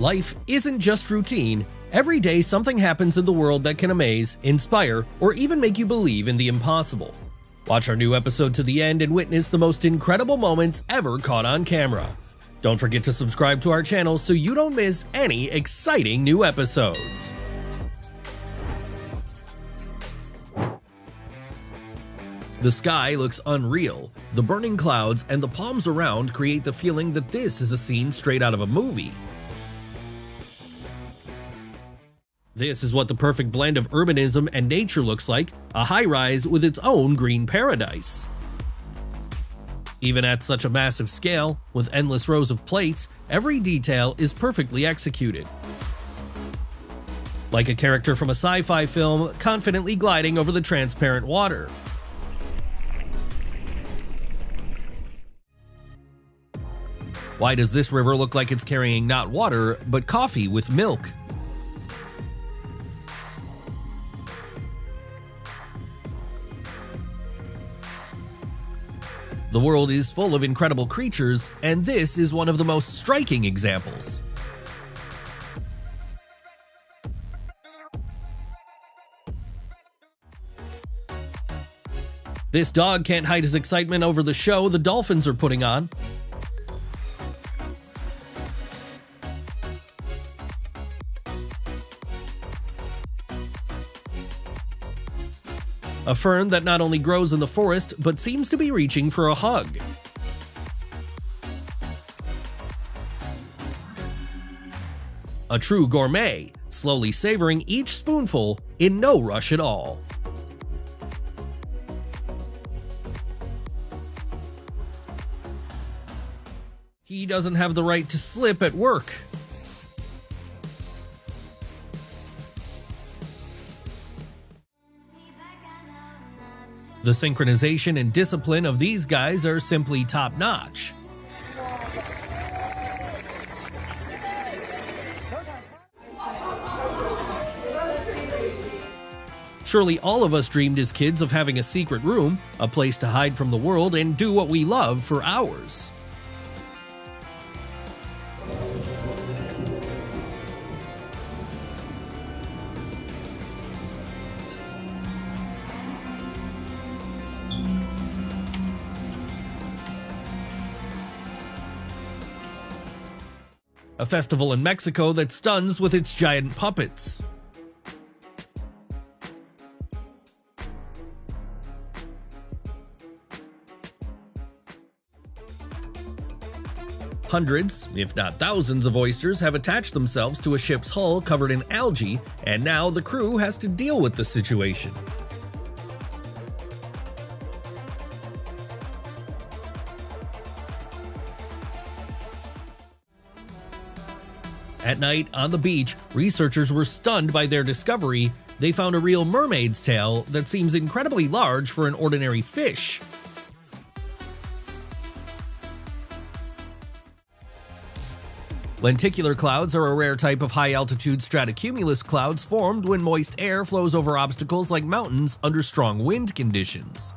Life isn't just routine. Every day something happens in the world that can amaze, inspire, or even make you believe in the impossible. Watch our new episode to the end and witness the most incredible moments ever caught on camera. Don't forget to subscribe to our channel so you don't miss any exciting new episodes. The sky looks unreal. The burning clouds and the palms around create the feeling that this is a scene straight out of a movie. This is what the perfect blend of urbanism and nature looks like, a high-rise with its own green paradise. Even at such a massive scale, with endless rows of plates, every detail is perfectly executed. Like a character from a sci-fi film confidently gliding over the transparent water. Why does this river look like it's carrying not water, but coffee with milk? The world is full of incredible creatures, and this is one of the most striking examples. This dog can't hide his excitement over the show the dolphins are putting on. A fern that not only grows in the forest, but seems to be reaching for a hug. A true gourmet, slowly savoring each spoonful in no rush at all. He doesn't have the right to slip at work. The synchronization and discipline of these guys are simply top-notch. Surely all of us dreamed as kids of having a secret room, a place to hide from the world and do what we love for hours. A festival in Mexico that stuns with its giant puppets. Hundreds, if not thousands of oysters have attached themselves to a ship's hull covered in algae, and now the crew has to deal with the situation. At night, on the beach, researchers were stunned by their discovery. They found a real mermaid's tail that seems incredibly large for an ordinary fish. Lenticular clouds are a rare type of high-altitude stratocumulus clouds formed when moist air flows over obstacles like mountains under strong wind conditions.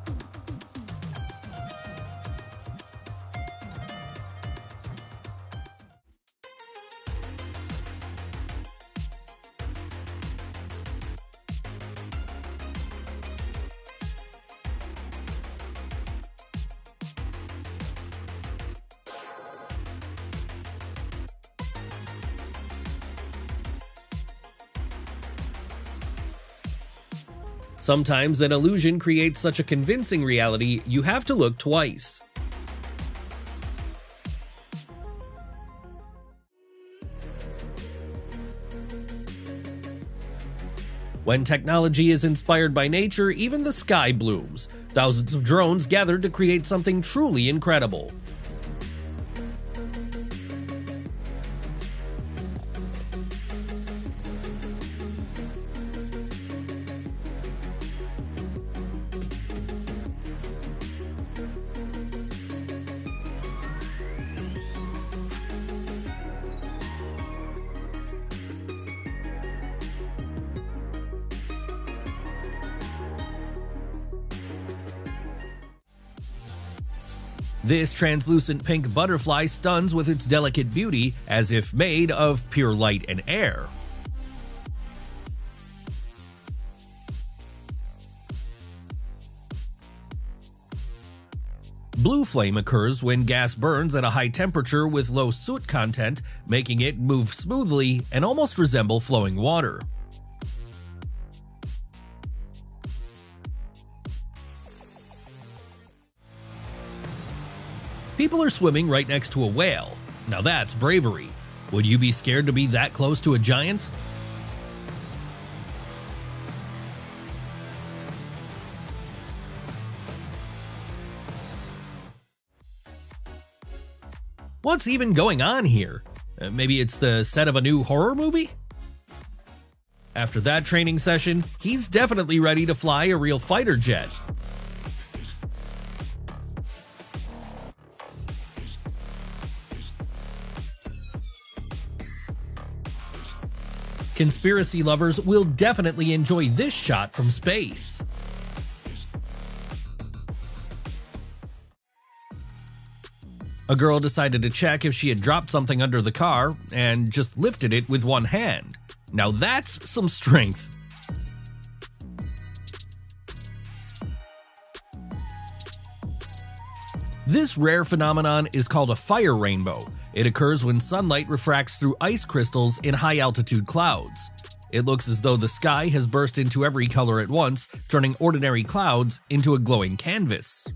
Sometimes an illusion creates such a convincing reality, you have to look twice. When technology is inspired by nature, even the sky blooms. Thousands of drones gathered to create something truly incredible. This translucent pink butterfly stuns with its delicate beauty as if made of pure light and air. Blue flame occurs when gas burns at a high temperature with low soot content, making it move smoothly and almost resemble flowing water. People are swimming right next to a whale. Now that's bravery. Would you be scared to be that close to a giant? What's even going on here? Maybe it's the set of a new horror movie? After that training session, he's definitely ready to fly a real fighter jet. Conspiracy lovers will definitely enjoy this shot from space. A girl decided to check if she had dropped something under the car and just lifted it with one hand. Now that's some strength. This rare phenomenon is called a fire rainbow. It occurs when sunlight refracts through ice crystals in high-altitude clouds. It looks as though the sky has burst into every color at once, turning ordinary clouds into a glowing canvas.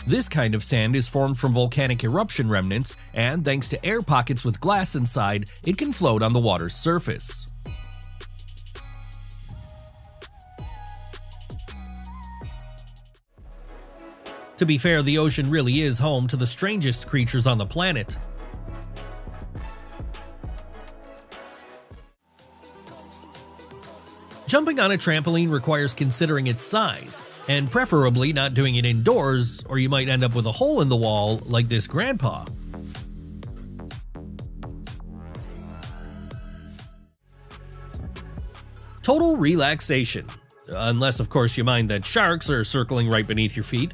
This kind of sand is formed from volcanic eruption remnants, and thanks to air pockets with glass inside, it can float on the water's surface. To be fair, the ocean really is home to the strangest creatures on the planet. Jumping on a trampoline requires considering its size, and preferably not doing it indoors, or you might end up with a hole in the wall like this grandpa. Total relaxation. Unless, of course, you mind that sharks are circling right beneath your feet.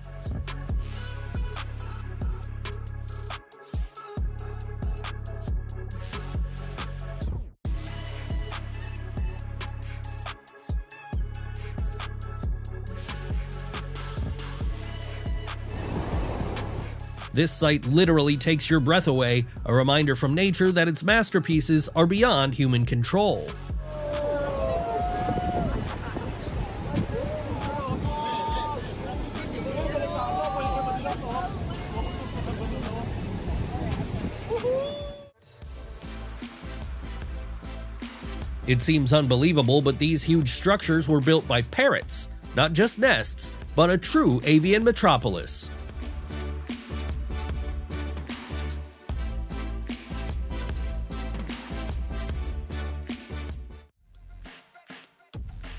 This sight literally takes your breath away, a reminder from nature that its masterpieces are beyond human control. It seems unbelievable, but these huge structures were built by parrots, not just nests, but a true avian metropolis.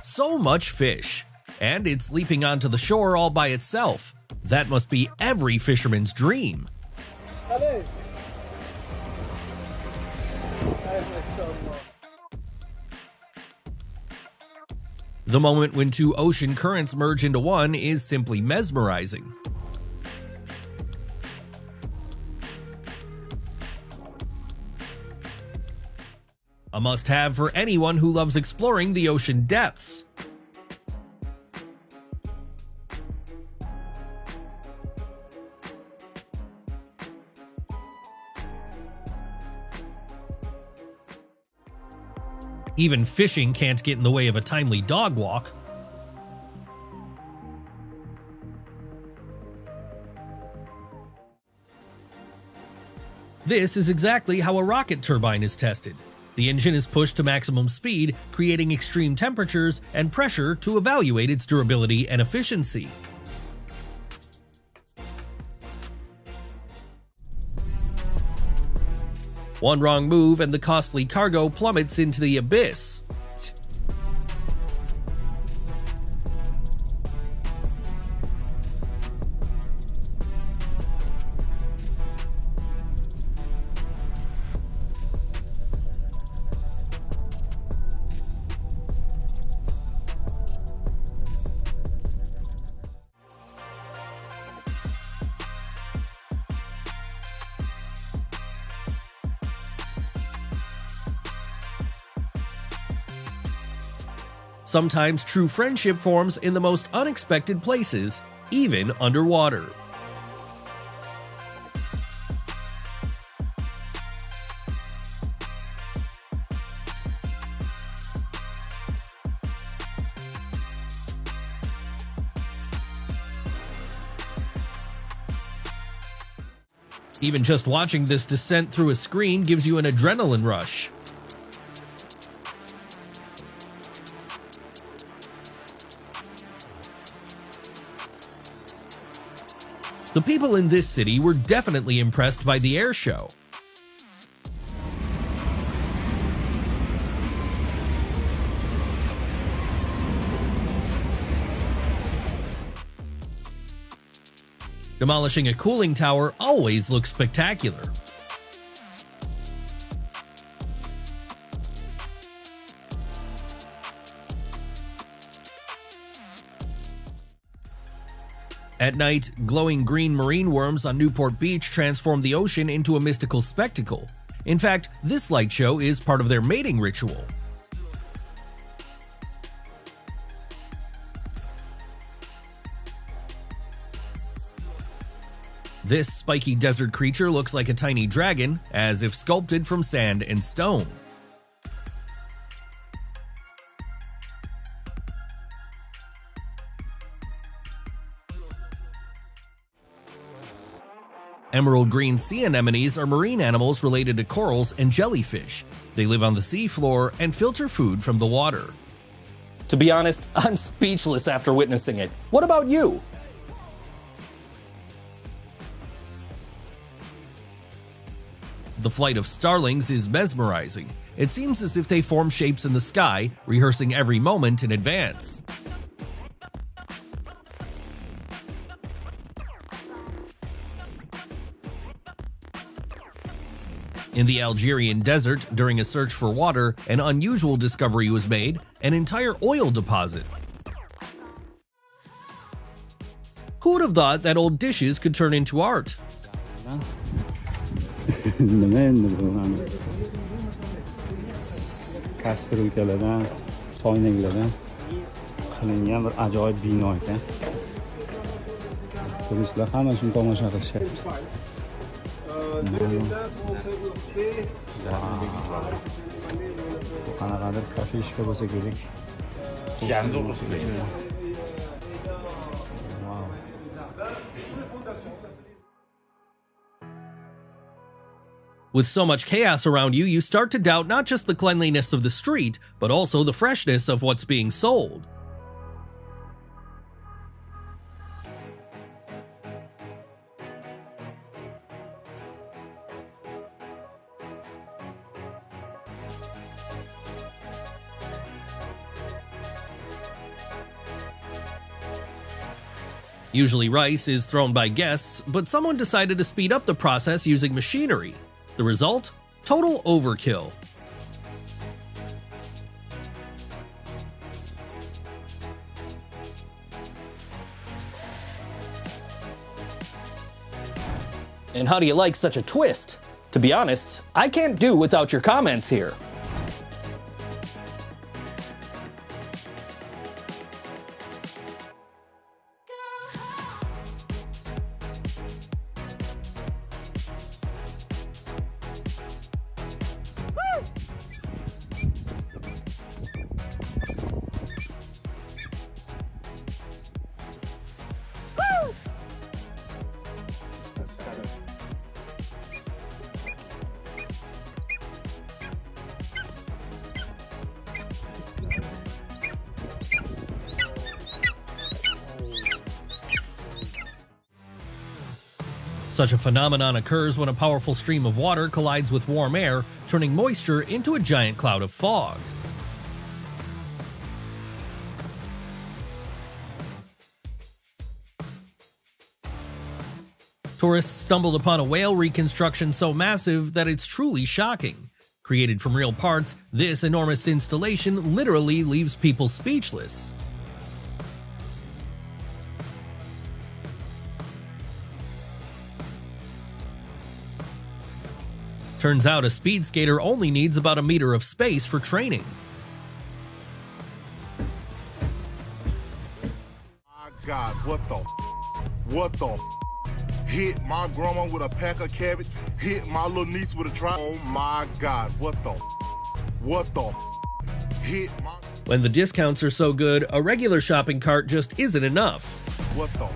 So much fish, and it's leaping onto the shore all by itself. That must be every fisherman's dream. The moment when two ocean currents merge into one is simply mesmerizing. A must-have for anyone who loves exploring the ocean depths. Even fishing can't get in the way of a timely dog walk. This is exactly how a rocket turbine is tested. The engine is pushed to maximum speed, creating extreme temperatures and pressure to evaluate its durability and efficiency. One wrong move and the costly cargo plummets into the abyss. Sometimes true friendship forms in the most unexpected places, even underwater. Even just watching this descent through a screen gives you an adrenaline rush. The people in this city were definitely impressed by the air show. Demolishing a cooling tower always looks spectacular. At night, glowing green marine worms on Newport Beach transform the ocean into a mystical spectacle. In fact, this light show is part of their mating ritual. This spiky desert creature looks like a tiny dragon, as if sculpted from sand and stone. Emerald green sea anemones are marine animals related to corals and jellyfish. They live on the seafloor and filter food from the water. To be honest, I'm speechless after witnessing it. What about you? The flight of starlings is mesmerizing. It seems as if they form shapes in the sky, rehearsing every moment in advance. In the Algerian desert, during a search for water, an unusual discovery was made: an entire oil deposit. Who would have thought that old dishes could turn into art? کاسترول کردن، چای دادن، خیلی هم عجایب بی‌نوع کردن. توریست‌ها همشون تماشا کردن. Ana kadar kafe işe basa gerek. With so much chaos around you, you start to doubt not just the cleanliness of the street, but also the freshness of what's being sold. Usually rice is thrown by guests, but someone decided to speed up the process using machinery. The result? Total overkill. And how do you like such a twist? To be honest, I can't do without your comments here. Such a phenomenon occurs when a powerful stream of water collides with warm air, turning moisture into a giant cloud of fog. Tourists stumbled upon a whale reconstruction so massive that it's truly shocking. Created from real parts, this enormous installation literally leaves people speechless. Turns out a speed skater only needs about a meter of space for training. God, what the hit my grandma with a pack of cabbage, hit my little niece with a try. Oh my God, what the hit my... When the discounts are so good, a regular shopping cart just isn't enough. What the...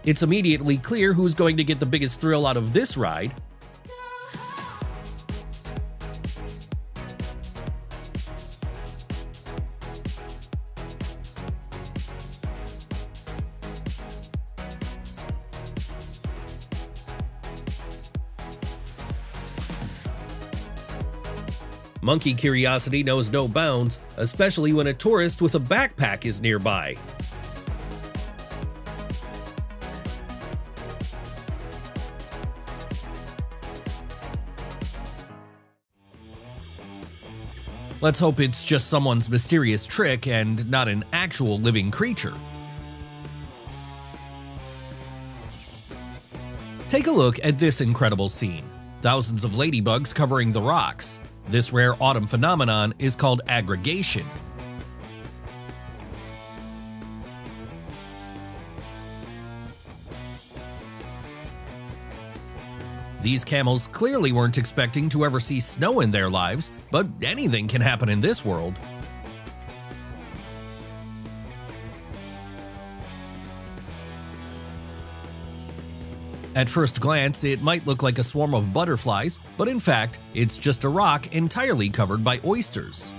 It's immediately clear who's going to get the biggest thrill out of this ride. Monkey curiosity knows no bounds, especially when a tourist with a backpack is nearby. Let's hope it's just someone's mysterious trick and not an actual living creature. Take a look at this incredible scene. Thousands of ladybugs covering the rocks. This rare autumn phenomenon is called aggregation. These camels clearly weren't expecting to ever see snow in their lives, but anything can happen in this world. At first glance, it might look like a swarm of butterflies, but in fact, it's just a rock entirely covered by oysters.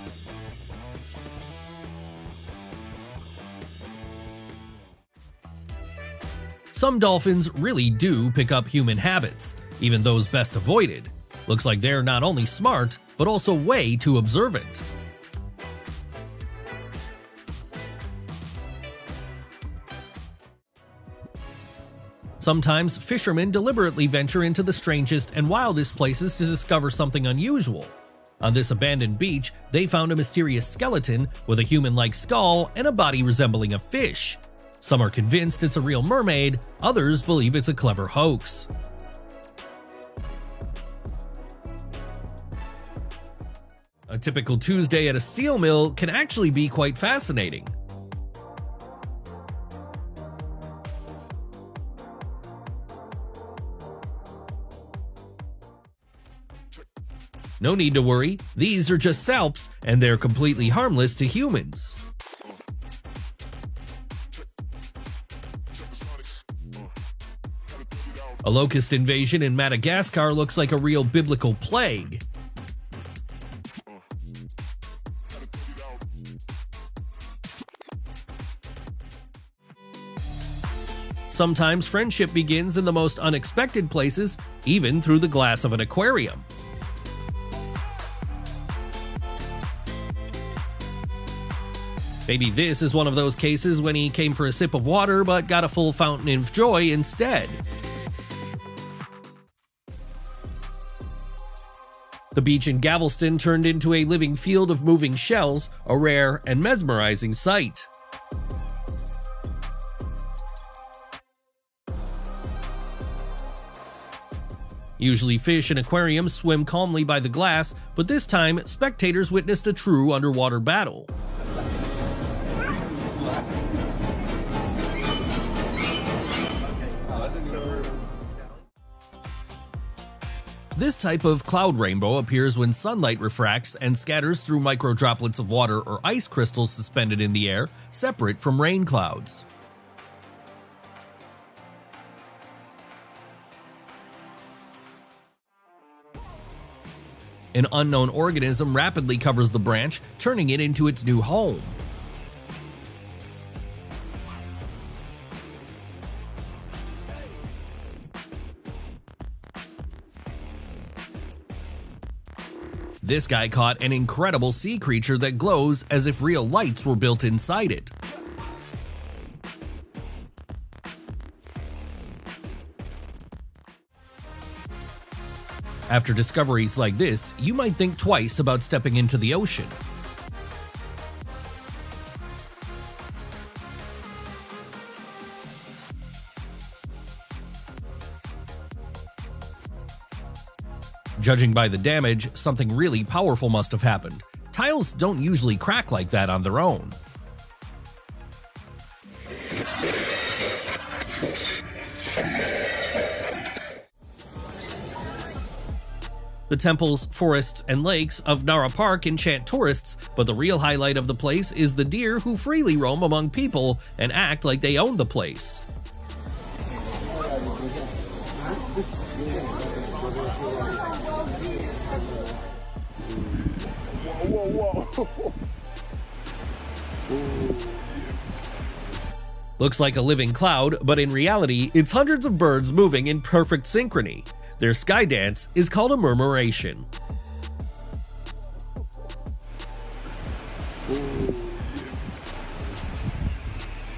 Some dolphins really do pick up human habits, even those best avoided. Looks like they're not only smart, but also way too observant. Sometimes fishermen deliberately venture into the strangest and wildest places to discover something unusual. On this abandoned beach, they found a mysterious skeleton with a human-like skull and a body resembling a fish. Some are convinced it's a real mermaid, others believe it's a clever hoax. A typical Tuesday at a steel mill can actually be quite fascinating. No need to worry, these are just salps and they're completely harmless to humans. A locust invasion in Madagascar looks like a real biblical plague. Sometimes friendship begins in the most unexpected places, even through the glass of an aquarium. Maybe this is one of those cases when he came for a sip of water but got a full fountain of joy instead. The beach in Galveston turned into a living field of moving shells, a rare and mesmerizing sight. Usually fish in aquariums swim calmly by the glass, but this time spectators witnessed a true underwater battle. This type of cloud rainbow appears when sunlight refracts and scatters through microdroplets of water or ice crystals suspended in the air, separate from rain clouds. An unknown organism rapidly covers the branch, turning it into its new home. This guy caught an incredible sea creature that glows as if real lights were built inside it. After discoveries like this, you might think twice about stepping into the ocean. Judging by the damage, something really powerful must have happened. Tiles don't usually crack like that on their own. The temples, forests, and lakes of Nara Park enchant tourists, but the real highlight of the place is the deer who freely roam among people and act like they own the place. Looks like a living cloud, but in reality, it's hundreds of birds moving in perfect synchrony. Their sky dance is called a murmuration.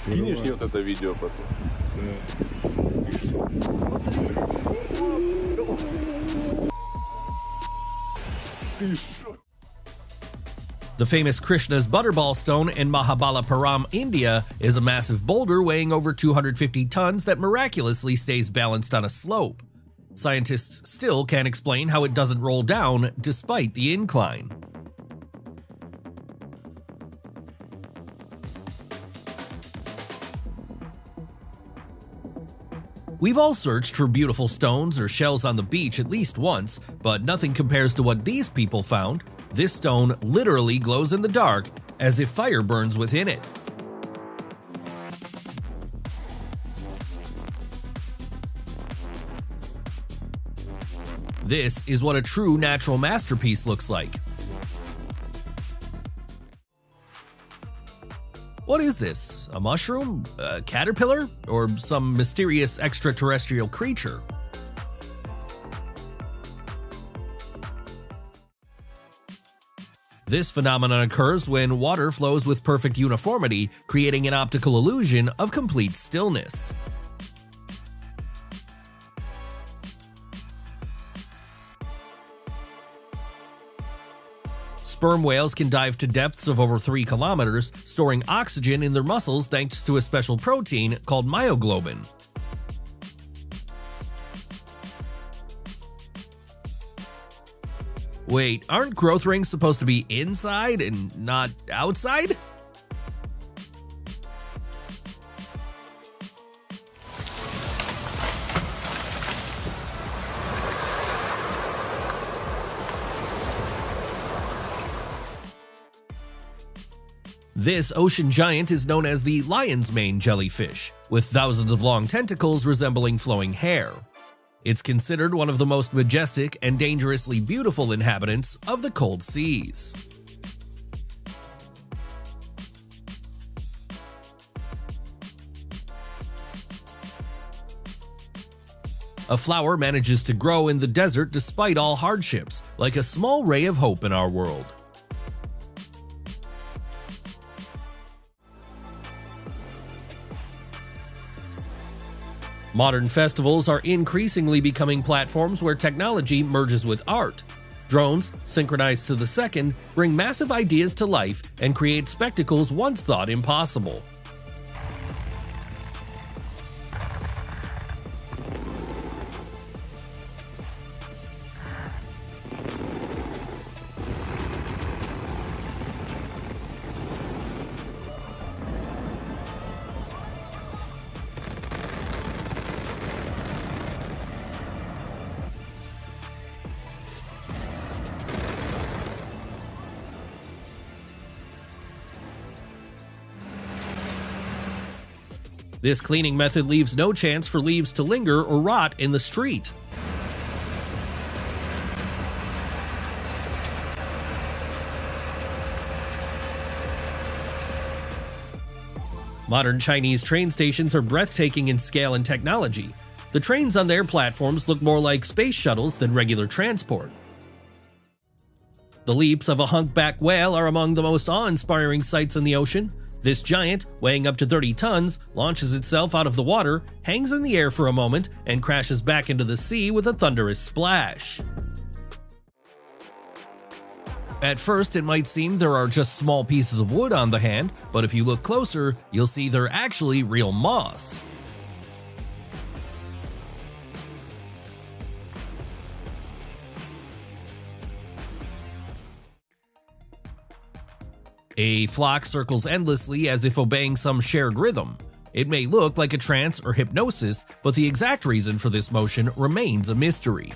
Скинешь мне вот это видео потом? The famous Krishna's Butterball Stone in Mahabalipuram, India, is a massive boulder weighing over 250 tons that miraculously stays balanced on a slope. Scientists still can't explain how it doesn't roll down despite the incline. We've all searched for beautiful stones or shells on the beach at least once, but nothing compares to what these people found. This stone literally glows in the dark, as if fire burns within it. This is what a true natural masterpiece looks like. What is this? A mushroom? A caterpillar? Or some mysterious extraterrestrial creature? This phenomenon occurs when water flows with perfect uniformity, creating an optical illusion of complete stillness. Sperm whales can dive to depths of over 3 kilometers, storing oxygen in their muscles thanks to a special protein called myoglobin. Wait, aren't growth rings supposed to be inside and not outside? This ocean giant is known as the lion's mane jellyfish, with thousands of long tentacles resembling flowing hair. It's considered one of the most majestic and dangerously beautiful inhabitants of the cold seas. A flower manages to grow in the desert despite all hardships, like a small ray of hope in our world. Modern festivals are increasingly becoming platforms where technology merges with art. Drones, synchronized to the second, bring massive ideas to life and create spectacles once thought impossible. This cleaning method leaves no chance for leaves to linger or rot in the street. Modern Chinese train stations are breathtaking in scale and technology. The trains on their platforms look more like space shuttles than regular transport. The leaps of a humpback whale are among the most awe-inspiring sights in the ocean. This giant, weighing up to 30 tons, launches itself out of the water, hangs in the air for a moment, and crashes back into the sea with a thunderous splash. At first, it might seem there are just small pieces of wood on the hand, but if you look closer, you'll see they're actually real moths. A flock circles endlessly as if obeying some shared rhythm. It may look like a trance or hypnosis, but the exact reason for this motion remains a mystery.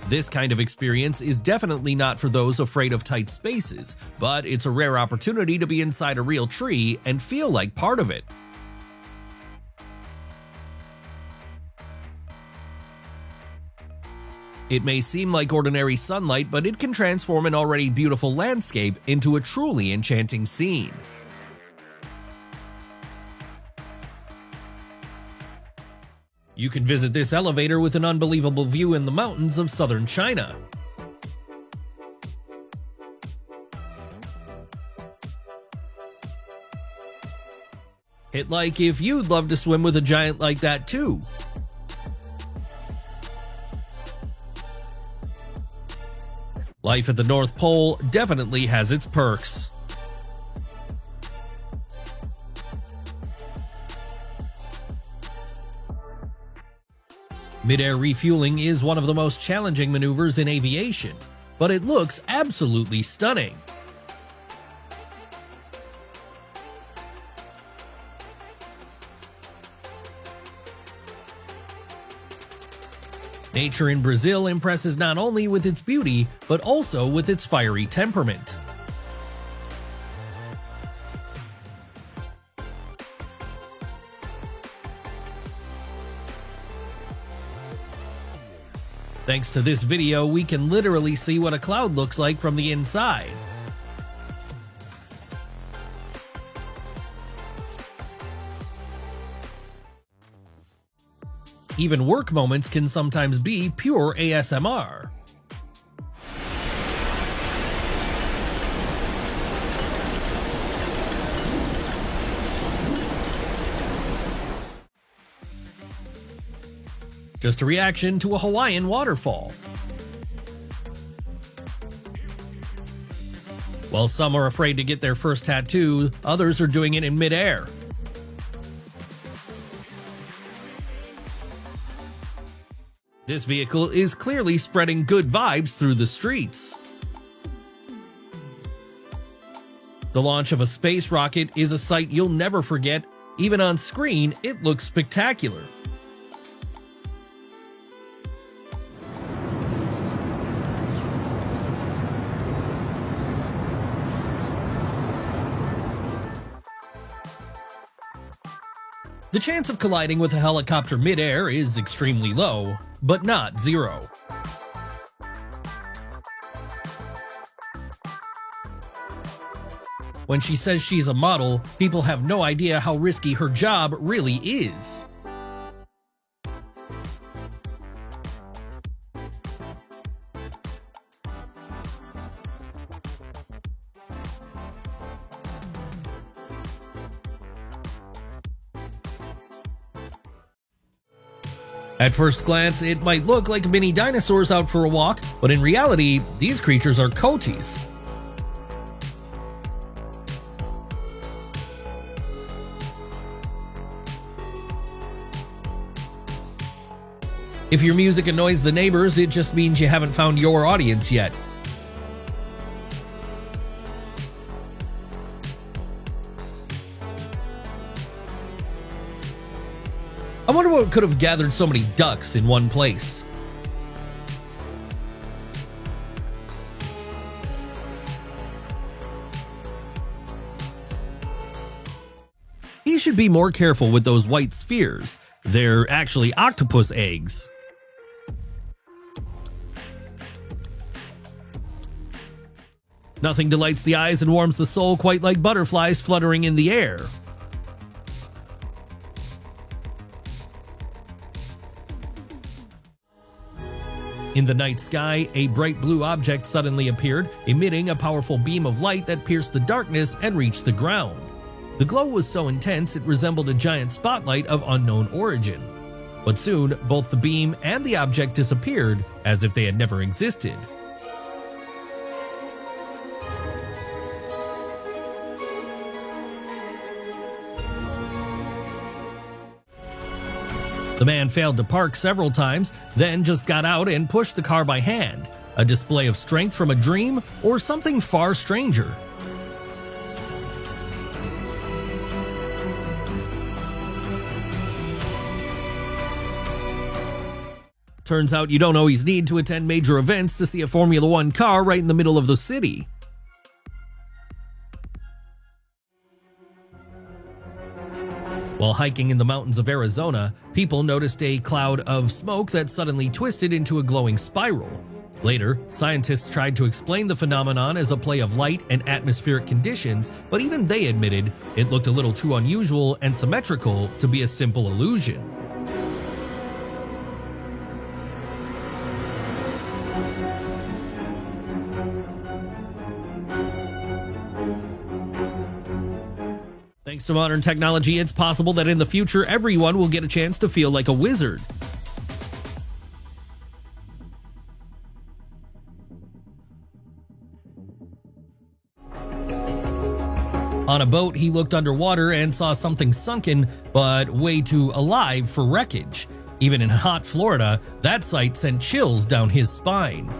This kind of experience is definitely not for those afraid of tight spaces, but it's a rare opportunity to be inside a real tree and feel like part of it. It may seem like ordinary sunlight, but it can transform an already beautiful landscape into a truly enchanting scene. You can visit this elevator with an unbelievable view in the mountains of southern China. Hit like if you'd love to swim with a giant like that too. Life at the North Pole definitely has its perks. Mid-air refueling is one of the most challenging maneuvers in aviation, but it looks absolutely stunning. Nature in Brazil impresses not only with its beauty, but also with its fiery temperament. Thanks to this video, we can literally see what a cloud looks like from the inside. Even work moments can sometimes be pure ASMR. Just a reaction to a Hawaiian waterfall. While some are afraid to get their first tattoo, others are doing it in midair. This vehicle is clearly spreading good vibes through the streets. The launch of a space rocket is a sight you'll never forget. Even on screen, it looks spectacular. The chance of colliding with a helicopter mid-air is extremely low, but not zero. When she says she's a model, people have no idea how risky her job really is. At first glance, it might look like mini dinosaurs out for a walk, but in reality, these creatures are coatis. If your music annoys the neighbors, it just means you haven't found your audience yet. I wonder what could have gathered so many ducks in one place. You should be more careful with those white spheres. They're actually octopus eggs. Nothing delights the eyes and warms the soul quite like butterflies fluttering in the air. In the night sky, a bright blue object suddenly appeared, emitting a powerful beam of light that pierced the darkness and reached the ground. The glow was so intense it resembled a giant spotlight of unknown origin. But soon, both the beam and the object disappeared, as if they had never existed. The man failed to park several times, then just got out and pushed the car by hand. A display of strength from a dream or something far stranger? Turns out you don't always need to attend major events to see a Formula One car right in the middle of the city. While hiking in the mountains of Arizona, people noticed a cloud of smoke that suddenly twisted into a glowing spiral. Later, scientists tried to explain the phenomenon as a play of light and atmospheric conditions, but even they admitted it looked a little too unusual and symmetrical to be a simple illusion. Thanks to modern technology, it's possible that in the future everyone will get a chance to feel like a wizard. On a boat, he looked underwater and saw something sunken, but way too alive for wreckage. Even in hot Florida, that sight sent chills down his spine.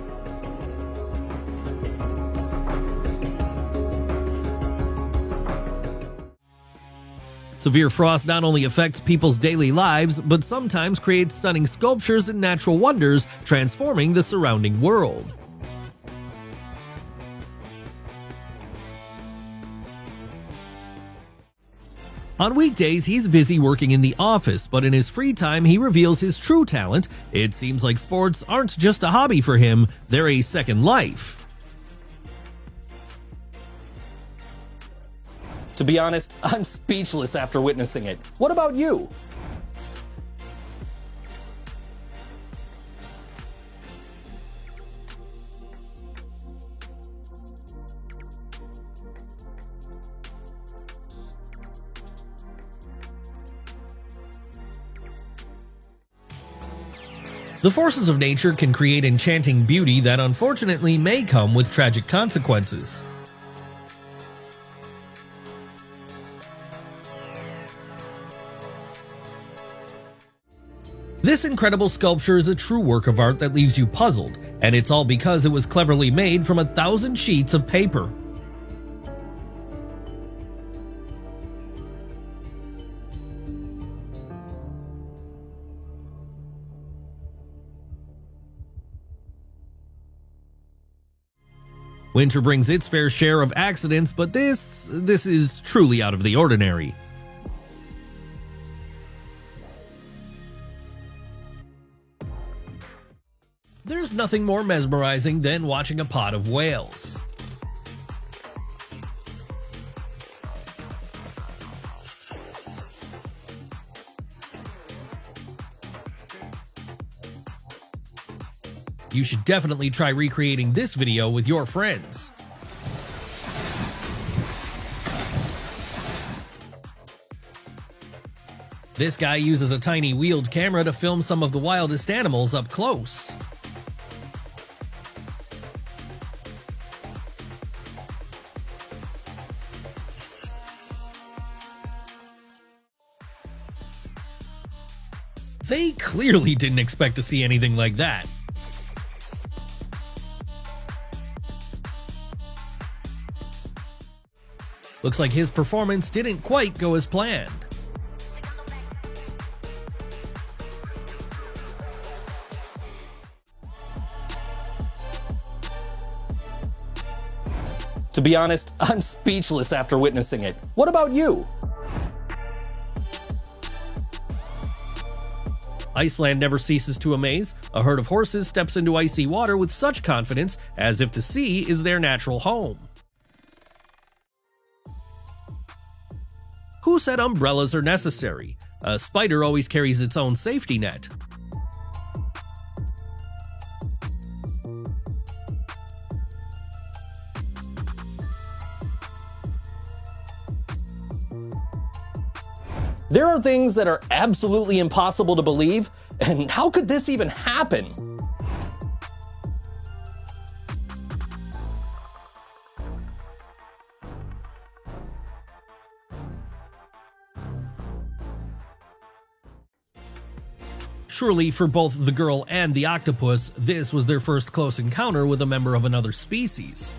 Severe frost not only affects people's daily lives, but sometimes creates stunning sculptures and natural wonders, transforming the surrounding world. On weekdays, he's busy working in the office, but in his free time, he reveals his true talent. It seems like sports aren't just a hobby for him, they're a second life. To be honest, I'm speechless after witnessing it. What about you? The forces of nature can create enchanting beauty that unfortunately may come with tragic consequences. This incredible sculpture is a true work of art that leaves you puzzled, and it's all because it was cleverly made from 1,000 sheets of paper. Winter brings its fair share of accidents, but this is truly out of the ordinary. There's nothing more mesmerizing than watching a pod of whales. You should definitely try recreating this video with your friends. This guy uses a tiny wheeled camera to film some of the wildest animals up close. They clearly didn't expect to see anything like that. Looks like his performance didn't quite go as planned. To be honest, I'm speechless after witnessing it. What about you? Iceland never ceases to amaze. A herd of horses steps into icy water with such confidence as if the sea is their natural home. Who said umbrellas are necessary? A spider always carries its own safety net. There are things that are absolutely impossible to believe, and how could this even happen? Surely, for both the girl and the octopus, this was their first close encounter with a member of another species.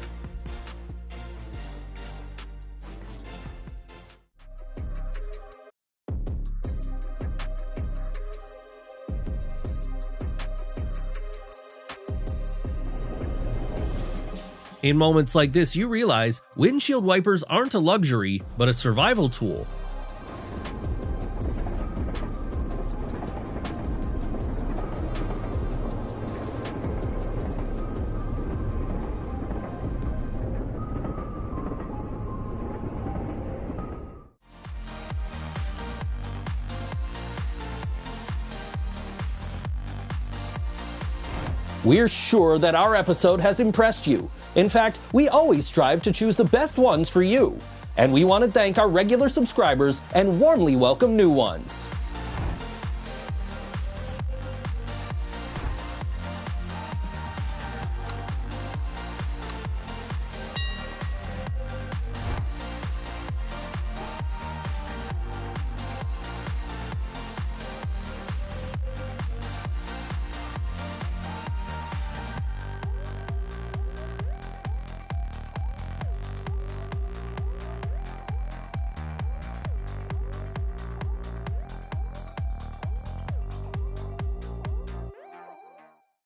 In moments like this, you realize windshield wipers aren't a luxury, but a survival tool. We're sure that our episode has impressed you. In fact, we always strive to choose the best ones for you. And we want to thank our regular subscribers and warmly welcome new ones.